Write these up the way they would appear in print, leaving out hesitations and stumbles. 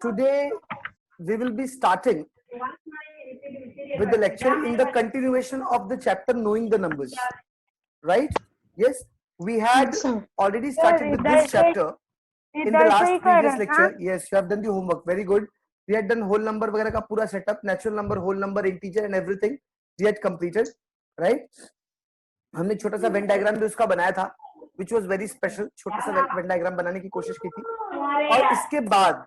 today we will be starting with the lecture in the continuation of the chapter knowing the numbers, right? Yes, we had already started with this chapter in the last previous lecture. Yes, you have done the homework. Very good. We had done whole number वगैरह का पूरा setup, natural number, whole number, integer and everything. We had completed, right? हमने छोटा सा Venn diagram भी उसका बनाया था, which was very special. छोटा सा Venn diagram बनाने की कोशिश की थी. और इसके बाद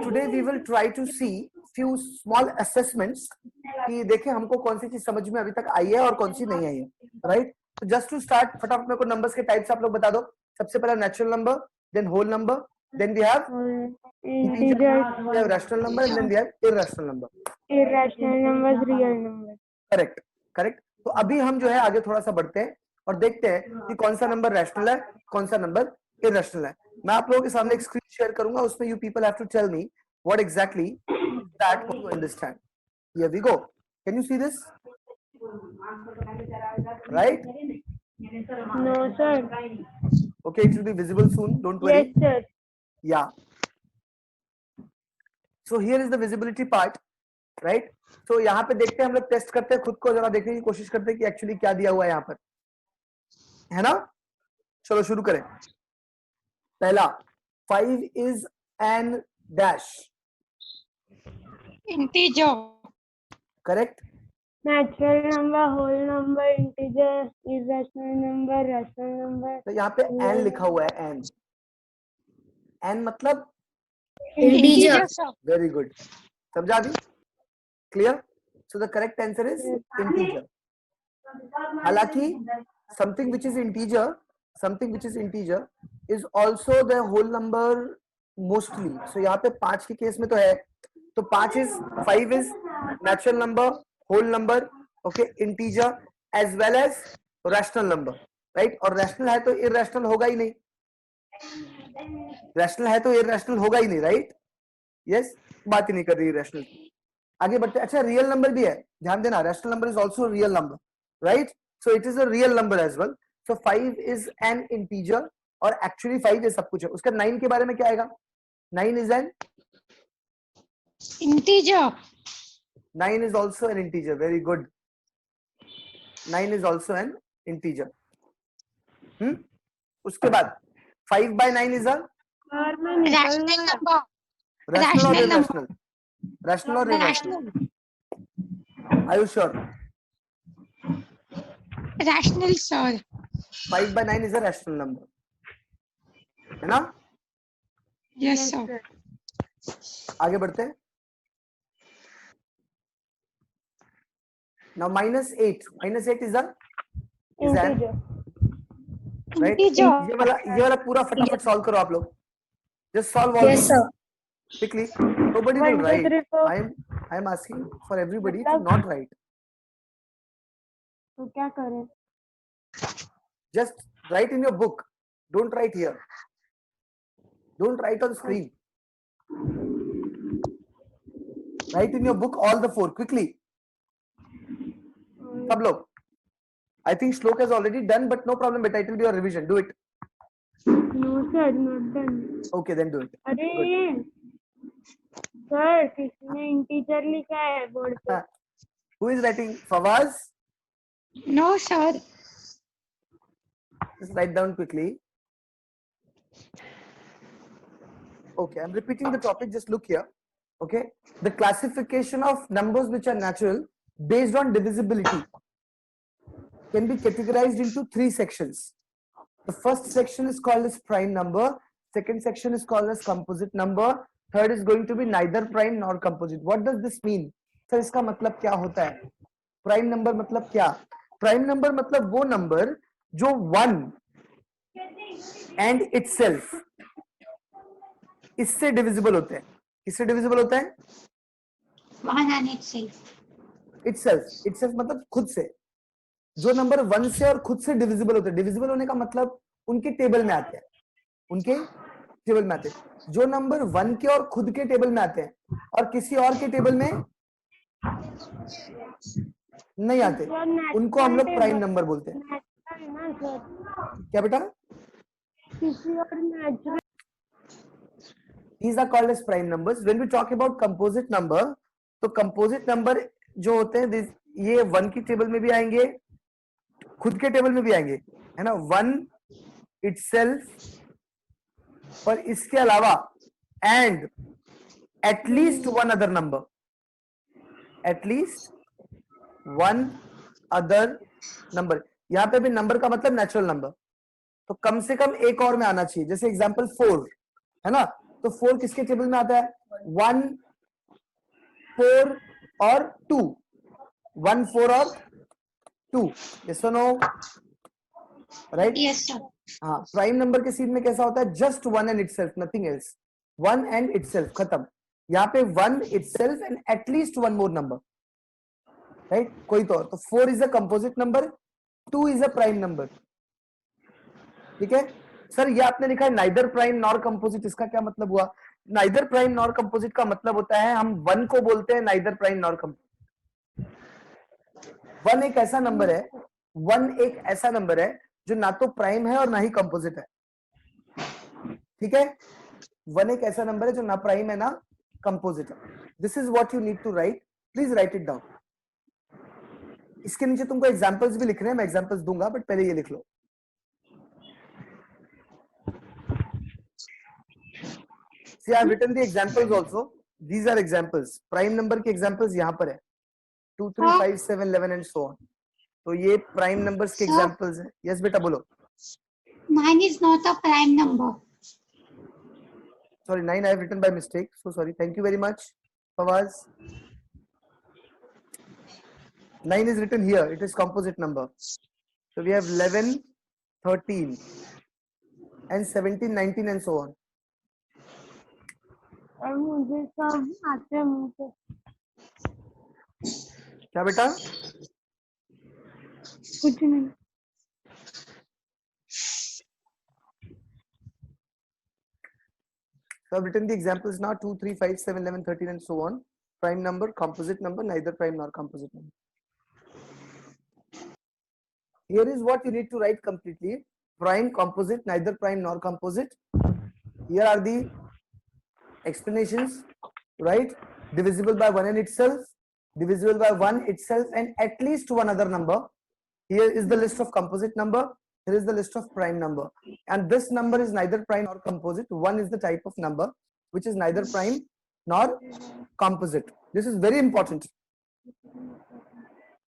today we will try to see few small assessments कि देखें हमको कौन सी चीज समझ में अभी तक आई है और कौन सी नहीं आई है, right? So just to start, फटाफट मेरे को numbers के types आप लोग बता दो. सबसे पहला natural number, then whole number, then we have integer, we have rational number, and then we have irrational number. Irrational numbers, real numbers. Correct, correct. तो अभी हम जो है आगे थोड़ा सा बढ़ते हैं और देखते हैं कि कौन सा नंबर रैशनल है, कौन सा नंबर इरेशनल है. मैं आप लोगों के सामने एक स्क्रीन शेयर करूंगा, उसमें you people have to tell me what exactly that you understand. Here we go. Can you see this? Right? No, sir. Okay, it will be visible soon. Don't worry. Yes, sir. Yeah. So here is the visibility part, right? So यहाँ पे देखते हैं, हम लोग test करते हैं खुद को, जरा देखने की कोशिश करते हैं कि एक्चुअली क्या दिया हुआ है यहाँ पर, है ना? चलो शुरू करें. पहला 5 is an dash. Integer. Correct? Natural number, whole number, integer, irrational number, rational number. तो यहाँ पे n लिखा हुआ है. n मतलब Integer, sir. very good. समझा अभी? Clear? So the correct answer is integer. हालांकि something which is integer is also the whole number mostly. So यहाँ पे 5 के केस में तो है, तो 5 is natural number, whole number, okay, integer as well as rational number, right? और rational है तो irrational होगा ही नहीं, rational है तो irrational होगा ही नहीं, right? Yes, बात ही नहीं कर रही rational की. आगे बढ़ते. अच्छा, रियल नंबर भी है, ध्यान देना. Rational number is also real number, right? So it is a real number as well. So 5 is an integer और एक्चुअली 5 ये सब कुछ है. उसका 9 के बारे में क्या आएगा? 9 is an Integer. 9 is also an integer. Very good. 9 is also an integer. उसके बाद 5 by 9 is a Rational number. rational or Rational number. irrational? Rational or irrational? Are you sure? Rational, sir. 5 by 9 is a rational number, है ना? Yes, sir. आगे बढ़ते हैं. Now -8 is an Integer. right? Integer. ये वाला पूरा फटाफट solve करो आप लोग. Just solve all Yes, sir. quickly. Nobody will 1, 2, write. 3, 4. I am asking for everybody to not write. तो क्या करें? Just write in your book. Don't write here. Don't write on screen. Write in your book all the 4 quickly. सब लोग. I think Shlok has already done, but no problem. But it will be your revision. Do it. No, sir, not done. Okay, then do it. अरे sir, किसने integer लिखा है board पे? Who is writing? Fawaz? No, sir. Just write down quickly. Okay, I'm repeating the topic. Just look here. Okay, the classification of numbers which are natural based on divisibility can be categorized into 3 sections. The first section is called as prime number. Second section is called as composite number. Third is going to be neither prime nor composite. What does this mean? Sir इसका मतलब क्या होता है? Prime number मतलब क्या? Prime number मतलब वो number जो 1 and itself इससे डिविजिबल होते हैं. किससे डिविजिबल होता है? One and itself. itself मतलब खुद से. जो नंबर 1 से और खुद से डिविजिबल होते हैं. डिविजिबल होने का मतलब उनके टेबल में आते हैं, उनके टेबल में आते हैं. जो नंबर 1 के और खुद के टेबल में आते हैं और किसी और के टेबल में नहीं आते, उनको हम लोग प्राइम नंबर बोलते हैं. क्या बेटा? किसी और natural these are called as prime numbers. When we talk about composite number, तो composite number जो होते हैं ये 1 की टेबल में भी आएंगे, खुद के टेबल में भी आएंगे, है ना, 1 itself, पर इसके अलावा and at least one other number, at least one other number. यहाँ पे भी नंबर का मतलब नेचुरल नंबर, तो कम से कम एक और में आना चाहिए. जैसे एग्जांपल 4 है ना, तो 4 किसके टेबल में आता है? 1 4 और 2, 1 4 और 2. yes or no? right? Yes, sir. हाँ, प्राइम नंबर के सीन में कैसा होता है? Just 1 and itself, nothing else. 1 and itself, खत्म. यहाँ पे 1 itself and at least one more number, right? कोई तो 4 is a composite number, 2 is a prime number. ठीक है सर, ये आपने लिखा है नाइदर प्राइम नॉर कंपोजिट, इसका क्या मतलब हुआ? नाइदर प्राइम नॉर कंपोजिट का मतलब होता है, हम 1 को बोलते हैं नाइदर प्राइम नॉर कंपोजिट. 1 एक ऐसा नंबर है, 1 एक ऐसा नंबर है जो ना तो प्राइम है और ना ही कंपोजिट है. ठीक है, 1 एक ऐसा नंबर है जो ना प्राइम है ना कंपोजिट है. This is what you need to write. Please write it down. इसके नीचे तुमको एग्जांपल्स भी लिखने हैं, मैं एग्जांपल्स दूंगा, बट पहले ये लिख लो. See, I have written the examples also. These are examples. Prime number के examples यहाँ पर है, 2 3 5 7 11 and so on. तो ये prime numbers के examples हैं. Yes बेटा बोलो. 9 is not a prime number. Sorry, 9 I have written by mistake. So sorry. Thank you very much, Fawaz. 9 is written here. It is composite number. So we have 11, 13 and 17, 19 and so on. और मुझे सब आते हैं मुंह पे. क्या बेटा? कुछ नहीं. So I've written the examples now, 2 3 5 7 11 13 and so on. Prime number, composite number, neither prime nor composite number. Here is what you need to write completely: prime, composite, neither prime nor composite. Here are the explanations, right? Divisible by 1 and itself, divisible by 1 itself and at least one other number. Here is the list of composite number. Here is the list of prime number, and this number is neither prime nor composite. 1 is the type of number which is neither prime nor composite. This is very important,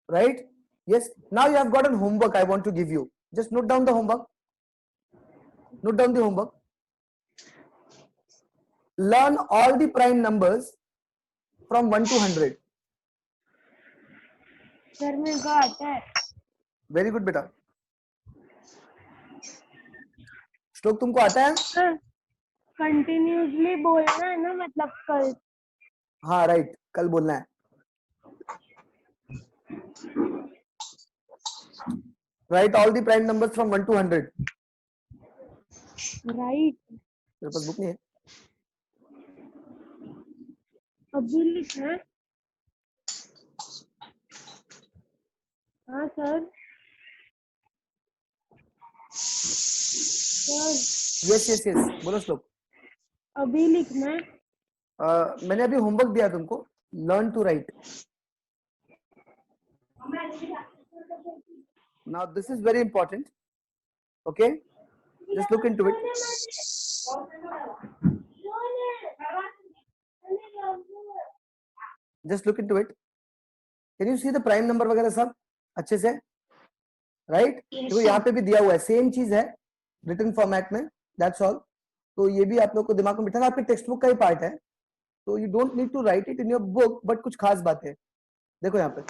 right? Yes. Now you have got a homework I want to give you. Just note down the homework. Note down the homework. Learn all the prime numbers from 1 to 100. Sir मेरे को आता है. Very good बेटा. श्लोक तुमको आता है? Sir continuously बोलना है ना, मतलब कल. हाँ राइट, कल बोलना है. Write all the prime numbers from 1 to 100. Right. मेरे पास बुक नहीं है. अभी लिखना है. हाँ sir. Sir yes yes yes, बोलो श्लोक. अभी लिखना है. मैंने अभी होमवर्क दिया तुमको. Learn to write. Now this is very important. Okay, just look into it. Just look into it. Can you see the prime number वगैरह सब अच्छे से? Right? Yes, तो यहाँ पे भी दिया हुआ है, सेम चीज है written format में. That's all. तो ये भी आप लोग को दिमाग में बिठाना, आपके टेक्स्ट बुक का ही पार्ट है. तो you don't need to write it in your book, but कुछ खास बात है. देखो यहाँ पे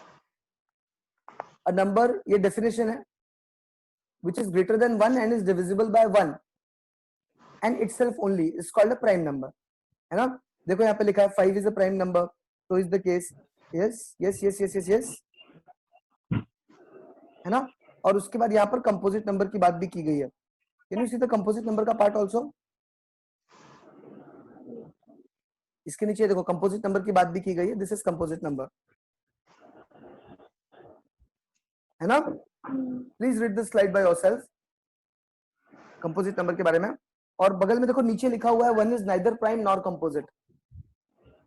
a number, ये definition है, which is greater than 1 and is divisible by 1 and itself only is called a prime number. है ना? देखो यहाँ पे लिखा है 5 is a prime number. So is the case. Yes, yes, yes, yes, yes, yes. है ना? और उसके बाद यहाँ पर कंपोजिट नंबर की बात भी की गई है. Can you see the composite number का पार्ट also? इसके नीचे देखो कंपोजिट नंबर की बात भी की गई है. This is composite number. है ना? Please read this slide by yourself. Composite number के बारे में. और बगल में देखो नीचे लिखा हुआ है one is neither prime nor composite.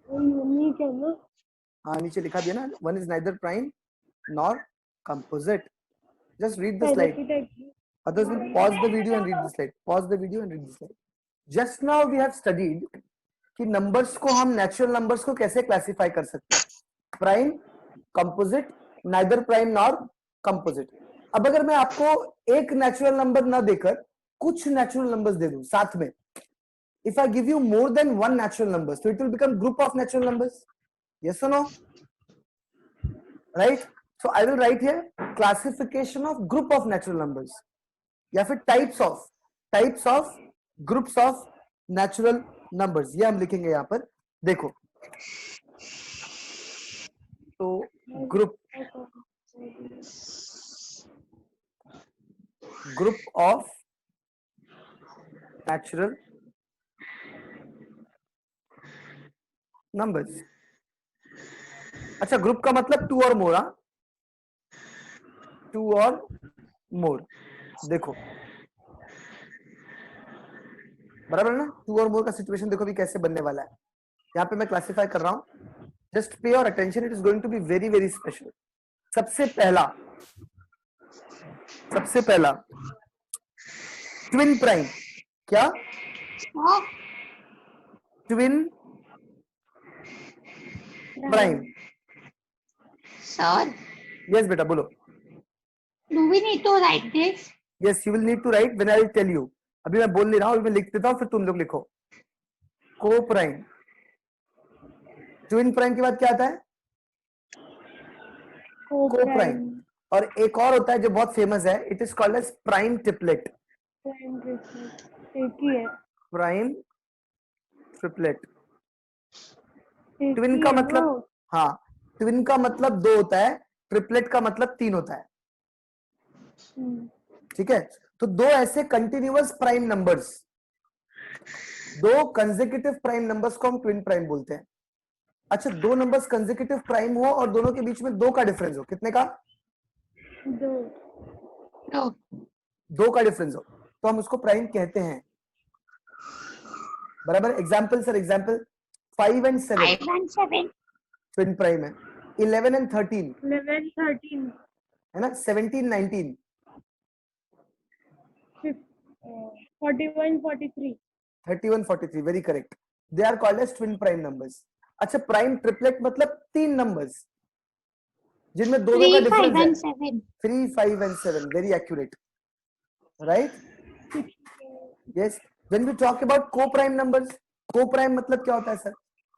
नीचे ना, हाँ नीचे लिखा दिया ना, one is neither prime nor composite. Just read the पहले स्लाइड, की type others will pause the video and read the slide, pause the video and read the slide. Just now we have studied कि numbers को हम natural numbers को कैसे classify कर सकते हैं, prime, composite, neither prime nor composite. अब अगर मैं आपको एक नेचुरल नंबर ना देकर कुछ नेचुरल नंबर्स दे दूं साथ में, if I give you more than one natural numbers, so it will become group of natural numbers. Yes or no? Right? So I will write here classification of group of natural numbers या फिर types of groups of natural numbers, ये हम लिखेंगे यहाँ पर। देखो तो group of natural numbers। अच्छा, ग्रुप का मतलब टू और मोर, टू और मोर। देखो बराबर है ना, टू और मोर का सिचुएशन देखो भी कैसे बनने वाला है। यहाँ पे मैं क्लासिफाई कर रहा हूं, just pay your attention, it is going to be very very special. सबसे पहला ट्विन प्राइम। क्या? Twin prime. Sir, यस बेटा बोलो। do we need to write this? Yes you will need to write when I will tell you. अभी मैं बोल नहीं रहा हूं, अभी मैं लिख देता हूं, फिर तुम लोग लिखो। को प्राइम, ट्विन प्राइम के बाद क्या आता है? को प्राइम। और एक और होता है जो बहुत फेमस है, it is called as prime triplet. एक ही है। Prime triplet. एक ट्विन ही का है मतलब, वो। हाँ ट्विन का मतलब दो होता है, ट्रिपलेट का मतलब तीन होता है। ठीक है, तो दो ऐसे कंटिन्यूअस प्राइम नंबर्स, दो कंसेक्यूटिव प्राइम नंबर्स को हम ट्विन प्राइम बोलते हैं। अच्छा, दो नंबर्स कंसेक्यूटिव प्राइम हो और दोनों के बीच में दो का डिफरेंस हो, कितने का? No. दो का डिफरेंस हो तो हम उसको प्राइम कहते हैं। बराबर। Example sir, example 5 and 7 5 and 7. Twin prime है। 11 and 13 11, 13, है ना। 17, 19 41, 43। 31, 43 very correct, they are called as twin prime numbers. अच्छा, प्राइम ट्रिपलेट मतलब तीन नंबर्स जिनमें दोनों का 3, 5 डिफरेंस है। and 7. 3, 5 and 7 very accurate, right. Yes, when we talk about co prime numbers, co prime मतलब क्या होता है सर?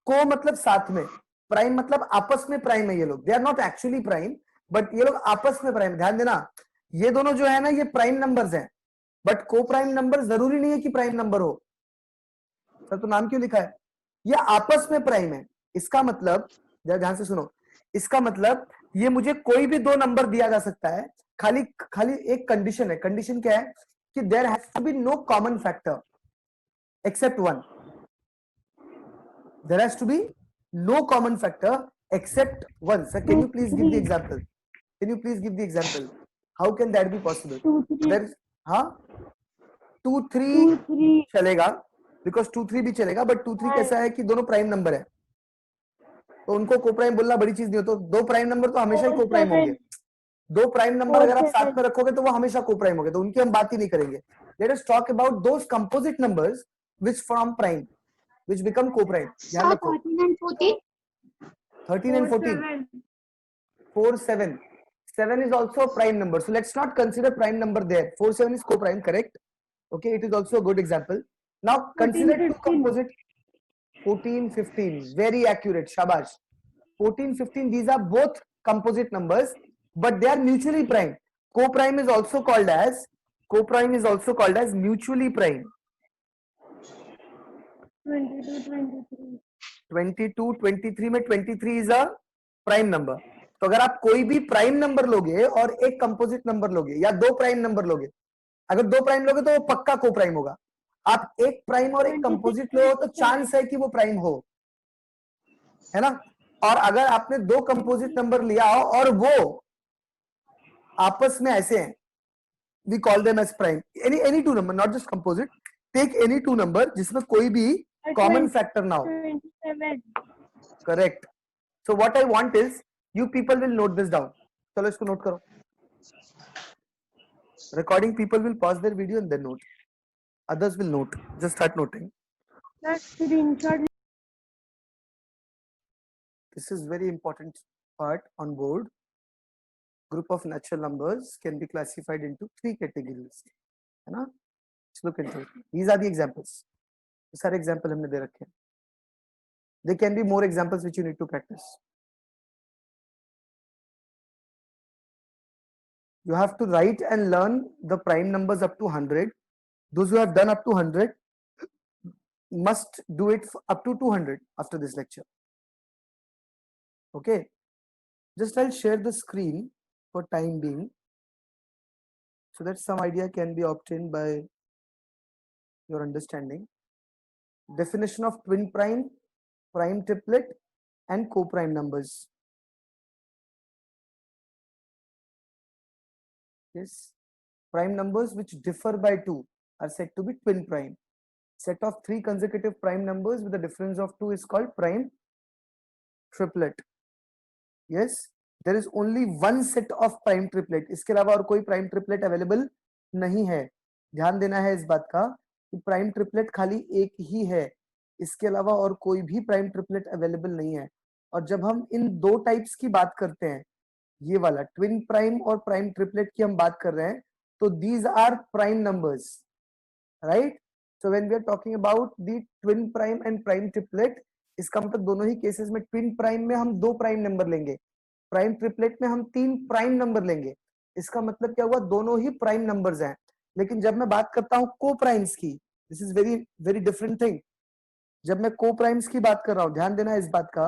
को मतलब साथ में, प्राइम मतलब आपस में प्राइम है ये लोग। They are not actually prime, but ये लोग आपस में प्राइम। ध्यान देना, ये दोनों जो है ना ये प्राइम नंबर्स हैं, बट को प्राइम नंबर जरूरी नहीं है कि प्राइम नंबर हो। सर तो नाम क्यों लिखा है? ये आपस में प्राइम है। इसका मतलब, ध्यान से सुनो, इसका मतलब ये मुझे कोई भी दो नंबर दिया जा सकता है, खाली एक कंडीशन है। कंडीशन क्या है? कि there has to be no common factor except one. There has to be no common factor except one. Sir can you please give the example? Can you please give the example? How can that be possible? 2, 3, हाँ 2, 3 3, चलेगा, because 2, 3 भी चलेगा, but 2, 3 कैसा है कि दोनों prime number है, तो उनको को प्राइम बोलना बड़ी चीज नहीं हो। तो दो प्राइम नंबर तो हमेशा ही को प्राइम होंगे। दो प्राइम नंबर अगर आप साथ में रखोगे तो वो हमेशा को प्राइम होंगे, तो उनकी हम बात ही नहीं करेंगे। Let us talk about those composite numbers which form prime, which become को प्राइम। ध्यान Sir, रखो 13 and 14. 13 and 14, 4, 7, 7 is also a prime number, so let's not consider prime number there. 4, 7 is co-prime, correct? Okay, it is also a good example. Now 14, consider two 15. composite. 14, 15, very accurate, shabash. 14, 15, these are both composite numbers, but they are mutually prime. Co-prime is also called as mutually prime. 22, 23. 22, 23 में 23 is a prime number. तो अगर आप कोई भी prime number लोगे और एक composite number लोगे या दो प्राइम नंबर लोगे, अगर दो प्राइम लोगे तो वो पक्का को प्राइम होगा। आप एक प्राइम और एक कंपोजिट लो तो चांस है कि वो प्राइम हो, है ना। और अगर आपने दो कंपोजिट नंबर लिया हो और वो आपस में ऐसे हैं, we call them as prime. Any two number, not just composite, take any two number जिसमें कोई भी कॉमन फैक्टर ना हो. 27. Correct. So what I want is you people will note this down. चलो इसको नोट करो. Recording people will pause their video and then note. Others will note. Just start noting. Sir, screenshot. This is very important part on board. Group of natural numbers can be classified into 3 categories. है ना? Let's look into it. These are the examples. ये सारे example हमने दे रखे हैं. There can be more examples which you need to practice. You have to write and learn the prime numbers up to 100. Those who have done up to 100 must do it up to 200 after this lecture. Okay, just I'll share the screen for time being so that some idea can be obtained by your understanding. Definition of twin prime, prime triplet and co-prime numbers. Yes, prime numbers which differ by 2 are said to be twin prime. Set of 3 consecutive prime numbers with a difference of 2 is called prime triplet. Yes, there is only one set of prime triplet. इसके अलावा और कोई prime triplet available नहीं है. ध्यान देना है इस बात का कि prime triplet खाली एक ही है. इसके अलावा और कोई भी prime triplet available नहीं है. और जब हम इन दो टाइप्स की बात करते हैं, ये वाला ट्विन प्राइम और प्राइम ट्रिपलेट की हम बात कर रहे हैं, तो these are prime numbers, right? So when we are talking about the twin prime and prime triplet, इसका मतलब दोनों ही केसेस में ट्विन प्राइम में हम 2 प्राइम नंबर लेंगे, प्राइम ट्रिपलेट में हम 3 प्राइम नंबर लेंगे. इसका मतलब क्या हुआ, दोनों ही प्राइम नंबर्स हैं. लेकिन जब मैं बात करता हूं को प्राइम्स की, this is very very different thing. जब मैं को प्राइम्स की बात कर रहा हूं, ध्यान देना इस बात का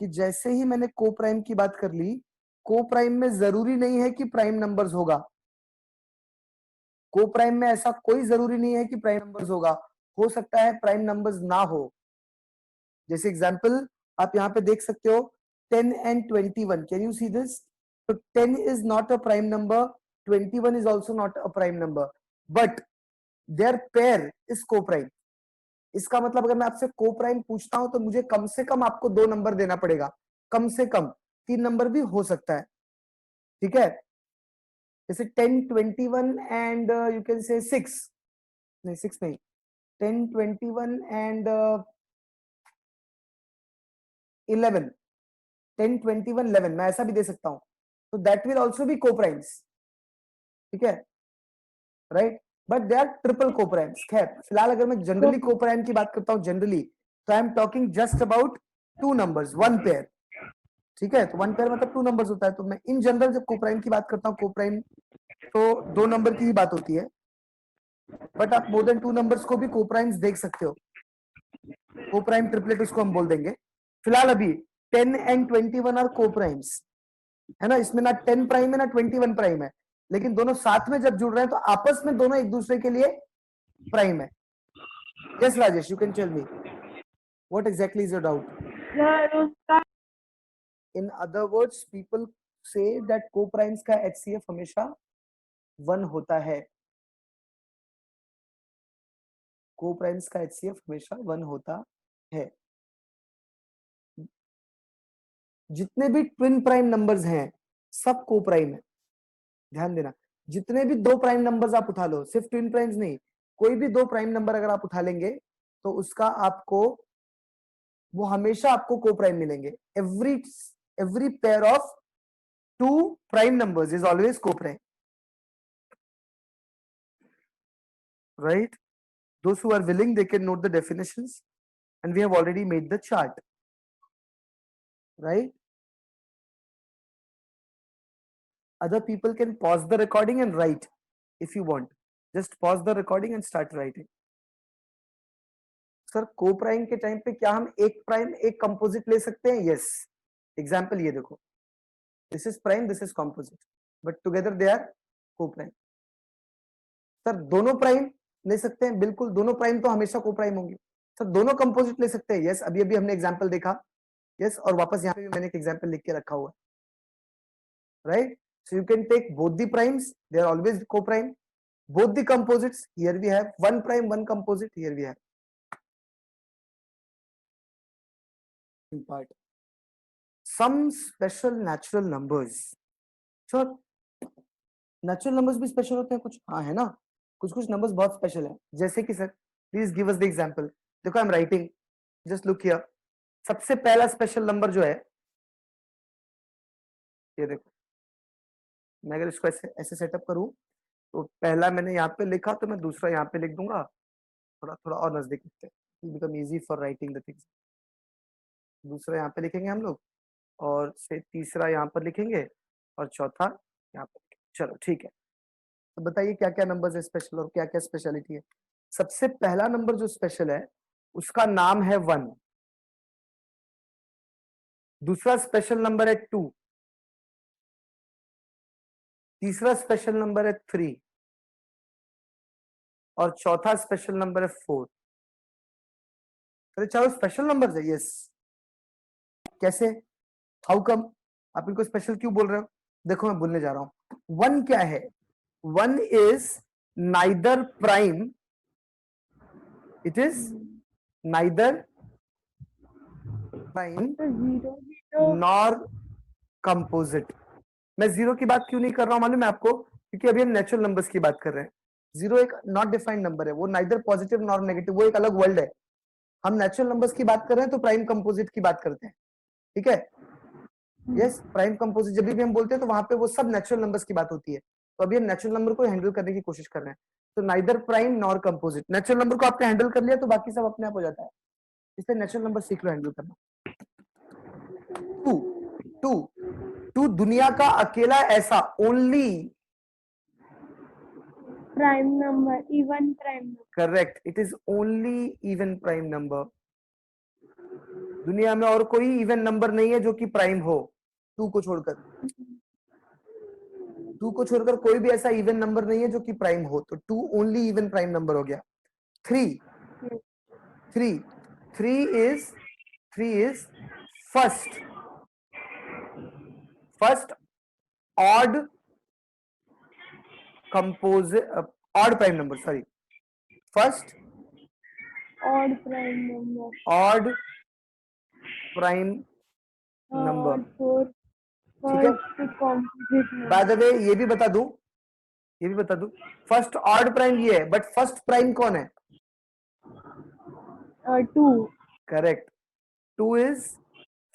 कि जैसे ही मैंने को प्राइम की बात कर ली, को प्राइम में जरूरी नहीं है कि प्राइम नंबर्स होगा. को प्राइम में ऐसा कोई जरूरी नहीं है कि प्राइम नंबर्स होगा. हो सकता है प्राइम नंबर्स ना हो. जैसे एग्जांपल आप यहाँ पे देख सकते हो 10 and 21. Can you see this? So 10 is not a prime number, 21 is also not a prime number, but their pair is co-prime. इसका मतलब अगर मैं आपसे को-प्राइम पूछता हूं तो मुझे कम से कम आपको 2 नंबर देना पड़ेगा, कम से कम 3 नंबर भी हो सकता है. ठीक है, जैसे 10, 21 and you can say 6, नहीं 6 नहीं, 10, 21 and 11, 10, 21, 11 मैं ऐसा भी दे सकता हूं. तो that will also be coprimes. ठीक है, right, but they are triple coprimes. खैर फिलहाल अगर मैं जनरली को-प्राइम की बात करता हूं, जनरली, तो I am talking just about 2 numbers, 1 pair. ठीक है, तो 1 पेयर मतलब 2 नंबर्स होता है. तो मैं इन जनरल जब को-प्राइम की बात करता हूं, को-प्राइम तो 2 नंबर की ही बात होती है, बट आप मोर देन 2 नंबर्स को भी को-प्राइम्स देख सकते हो. को-प्राइम ट्रिपलेट उसको हम बोल देंगे. फिलहाल अभी 10 and 21 आर को-प्राइम्स, है ना. इसमें ना 10 प्राइम है ना 21 प्राइम है, लेकिन दोनों साथ में जब जुड़ रहे हैं तो आपस में दोनों एक दूसरे के लिए प्राइम है. Yes Rajesh, you can tell me what exactly is your doubt. Sir, उसका in other words people say that coprimes का एचसीएफ हमेशा 1 होता है. को-प्राइम्स का एचसीएफ हमेशा 1 होता है. जितने भी ट्विन प्राइम नंबर्स हैं सब को-प्राइम है. ध्यान देना, जितने भी 2 प्राइम नंबर्स आप उठा लो, सिर्फ ट्विन प्राइम्स नहीं, कोई भी 2 प्राइम नंबर अगर आप उठा लेंगे तो उसका आपको वो हमेशा आपको को-प्राइम मिलेंगे. Every pair of 2 prime numbers is always co-prime. Right, those who are willing they can note the definitions and we have already made the chart, right? Other people can pause the recording and write if you want. Just pause the recording and start writing. Sir co-prime के time पे क्या हम एक prime एक composite ले सकते हैं? Yes. Example ये देखो, this is prime, this is composite, but together they are co-prime. Sir दोनों प्राइम ले सकते हैं? बिल्कुल, दोनों प्राइम तो हमेशा को-प्राइम होंगे. सर दोनों कंपोजिट ले सकते हैं? यस, अभी अभी हमने एग्जांपल देखा. यस, और वापस यहाँ पे भी मैंने एक एग्जांपल लिख के रखा हुआ है. Right, so you can take both the primes, they are always co-prime. both the composites. Here we have one prime, one composite. Here we have in part some special natural numbers. Sure, natural numbers भी special होते हैं कुछ, हाँ है ना, कुछ कुछ numbers बहुत स्पेशल है, जैसे कि sir please give us the example. देखो I am writing, just look here. सबसे पहला स्पेशल नंबर जो है, ये देखो, मैं अगर इसको ऐसे ऐसे सेटअप करूं तो पहला मैंने यहाँ पे लिखा तो मैं दूसरा यहाँ पे लिख दूंगा, थोड़ा थोड़ा और नजदीक लिखते हैं, become easy for writing the things. दूसरा यहाँ पे लिखेंगे हम लोग, और से तीसरा यहाँ पर लिखेंगे, और चौथा यहाँ पर. चलो ठीक है, तो बताइए क्या क्या नंबर है स्पेशल और क्या क्या स्पेशलिटी है. सबसे पहला नंबर जो स्पेशल है उसका नाम है 1. दूसरा स्पेशल नंबर है 2. तीसरा स्पेशल नंबर है 3 और चौथा स्पेशल नंबर है 4. अरे चारों स्पेशल नंबर है. यस, कैसे, हाउ कम, आप इनको स्पेशल क्यों बोल रहे हो? देखो मैं बोलने जा रहा हूं. 1 क्या है? 1 is neither prime, it is neither prime तो जीरो भी तो नॉर कंपोजिट. मैं जीरो की बात क्यों नहीं कर रहा हूं मालूम है आपको? क्योंकि अभी हम नेचुरल नंबर्स की बात कर रहे हैं. जीरो एक नॉट डिफाइंड नंबर है, वो नाइदर पॉजिटिव नॉर नेगेटिव, वो एक अलग वर्ल्ड है. हम नेचुरल नंबर्स की बात कर रहे हैं तो प्राइम कंपोजिट की बात करते हैं. ठीक है, यस, प्राइम कंपोजिट जब भी हम बोलते हैं तो वहां पे वो सब नेचुरल नंबर्स की बात होती है. तो अभी हम नेचुरल नंबर को हैंडल करने की कोशिश कर रहे हैं. तो neither prime nor composite, natural number को आपने हैंडल कर लिया तो बाकी सब अपने आप हो जाता है. इसलिए नेचुरल नंबर सीख लो हैंडल करना. टू टू टू दुनिया का अकेला ऐसा only, prime number, even prime number. Correct, it is only even prime number. दुनिया में और कोई इवन नंबर नहीं है जो कि प्राइम हो, टू को छोड़कर. टू को छोड़कर कोई भी ऐसा इवन नंबर नहीं है जो कि प्राइम हो. तो two only even prime number हो गया. Three three three is first odd composite, odd prime number, sorry, first odd prime number. Odd prime number. और फोर ठीक है, first composite by number. The way ये भी बता दूं, फर्स्ट ऑड प्राइम ये है, बट फर्स्ट प्राइम कौन है? Two. Correct, two is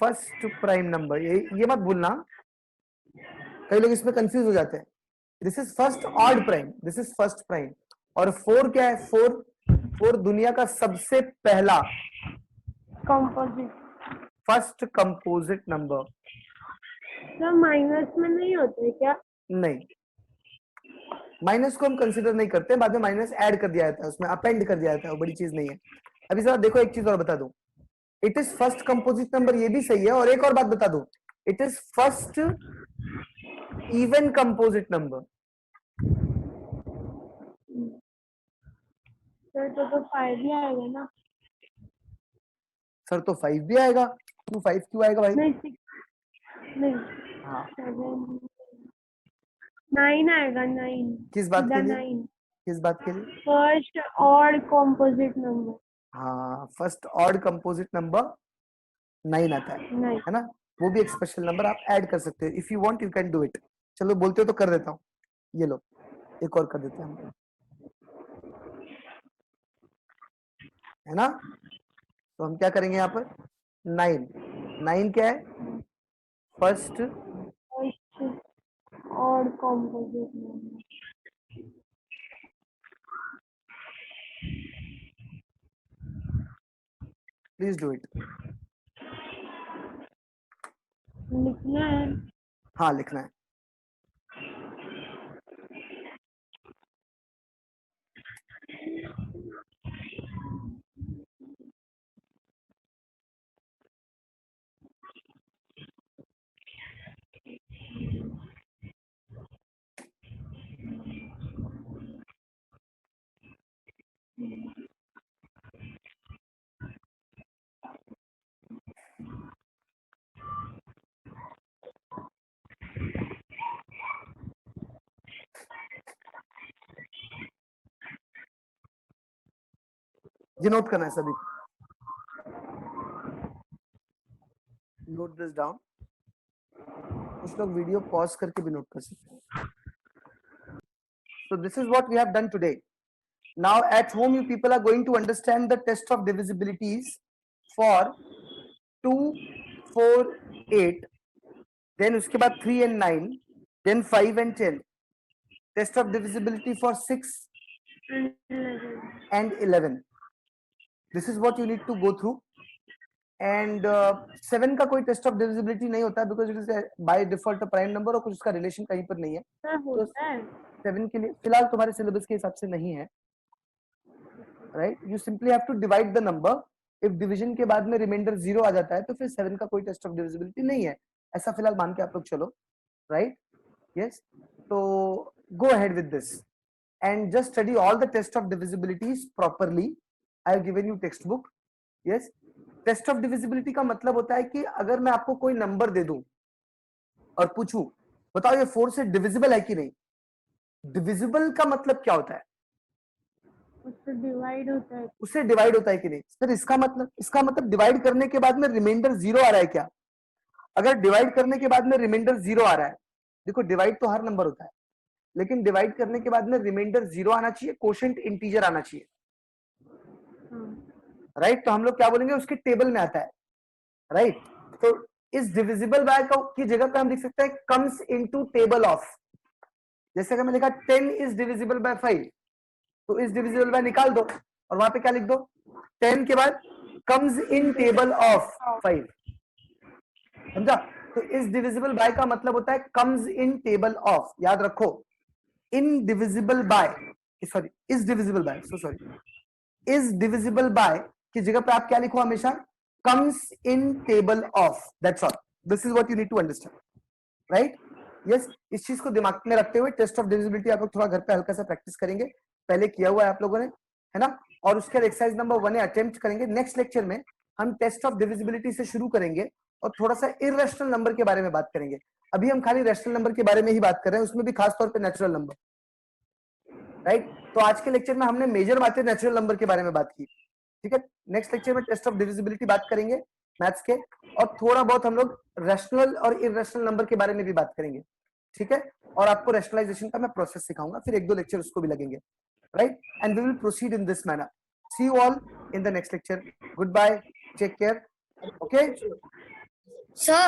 first prime number. ये मत भूलना, कई लोग इसमें कंफ्यूज हो जाते हैं. This is first odd prime, this is first prime. और फोर क्या है? फोर दुनिया का सबसे पहला कॉम्पोजिट. First composite number. तो माइनस में नहीं होते क्या? नहीं, माइनस को हम कंसीडर नहीं करते, बाद में माइनस ऐड कर दिया जाता है, उसमें अपेंड कर दिया जाता है, वो बड़ी चीज नहीं है. अभी जरा देखो, एक चीज और बता दूं, it is first composite number, ये भी सही है. और एक और बात बता दूं, it is first even composite number. Sir तो 5 ही आएगा ना? सर तो 5 भी आएगा. क्यों 5 क्यों आएगा भाई? नहीं 6 नहीं, हाँ, 7 9 आएगा. 9 किस बात के लिए? 9 किस बात के लिए? First odd composite number. हाँ, फर्स्ट ऑड कंपोजिट नंबर 9 आता है नहीं, है ना. वो भी एक स्पेशल नंबर, आप ऐड कर सकते हो. If you want you can do it. चलो बोलते हो तो कर देता हूँ. ये लो, एक और कर देते हैं हम, है ना. तो हम क्या करेंगे यहाँ पर? 9 क्या है? First first odd composite number. Please do it. लिखना है. हाँ, लिखना है. ये नोट करना है सभी, नोट दिस डाउन। कुछ लोग वीडियो पॉज करके भी नोट कर सकते हैं। So this is what we have done today. Now at home you people are going to understand the test of divisibilities for 2, 4, 8, then उसके बाद 3 and 9, then 5 and 10. Test of divisibility for 6 and 11. This is what you need to go through. And 7 का कोई test of divisibility नहीं होता because it is by default prime number और कुछ उसका relation कहीं पर नहीं है। सर होता है 7 के लिए फिलहाल तुम्हारे सिलेबस के हिसाब से नहीं है, right. You simply have to divide the number, if division के बाद में रिमाइंडर 0 आ जाता है तो फिर 7 का कोई टेस्ट ऑफ डिविजिबिलिटी नहीं है, ऐसा फिलहाल मान के आप लोग चलो, राइट। यस, तो go ahead with this and just study all the test of divisibilities properly. I have given you textbook. Yes, test of divisibility का मतलब होता है कि अगर मैं आपको कोई नंबर दे दूं और पूछूं बताओ ये 4 से डिविजिबल है कि नहीं, डिविजिबल का मतलब क्या होता है, उससे डिवाइड होता है। उससे डिवाइड होता है कि नहीं। सर इसका मतलब डिवाइड करने के बाद में रिमाइंडर 0 आ रहा है क्या। अगर डिवाइड करने के बाद में रिमाइंडर 0 आ रहा है, देखो डिवाइड तो हर नंबर होता है लेकिन डिवाइड करने के बाद में रिमाइंडर 0 आना चाहिए, कोशेंट इंटीजर आना चाहिए, राइट। तो हम लोग क्या बोलेंगे उसके टेबल में आता है, राइट। तो इस डिविजिबल बाय की जगह पे हम लिख सकते हैं कम्स इनटू टेबल ऑफ। जैसे अगर मैं लिखा 10 इज डिविजिबल बाय 5 तो इस डिविजिबल बाय निकाल दो और वहां पे क्या लिख दो 10 के बाद कम्स इन टेबल ऑफ 5, समझा। तो इस डिविजिबल बाय का मतलब होता है कम्स इन टेबल ऑफ, याद रखो। In divisible by, sorry is divisible by, so sorry, is divisible by की जगह पे आप क्या लिखो हमेशा comes in table of, that's all. This is what you need to understand, right? Yes, इस चीज को दिमाग में रखते हुए टेस्ट ऑफ डिविजिबिलिटी आप लोग थोड़ा घर पे हल्का सा प्रैक्टिस करेंगे, पहले किया हुआ है आप लोगों ने, है ना। और उसके बाद एक्सरसाइज नंबर 1 अटेम्प्ट करेंगे। नेक्स्ट लेक्चर में हम टेस्ट ऑफ डिविजिबिलिटी से शुरू करेंगे और थोड़ा सा इररेशनल नंबर के बारे में बात करेंगे। अभी हम खाली रेशनल नंबर के बारे में ही बात कर रहे हैं, उसमें भी खास तौर पे नेचुरल नंबर, राइट। तो आज के लेक्चर में हमने मेजर बातें नेचुरल नंबर के बारे में बात की, ठीक है। नेक्स्ट लेक्चर में टेस्ट ऑफ डिविजिबिलिटी बात करेंगे मैथ्स के, और थोड़ा बहुत हम लोग रैशनल और इररेशनल नंबर के बारे में भी बात करेंगे, ठीक है। और आपको रैशनलाइजेशन का मैं प्रोसेस सिखाऊंगा, फिर 1-2 लेक्चर उसको भी लगेंगे, right. And we will proceed in this manner. See you all in the next lecture. Good bye, take care, okay Sir,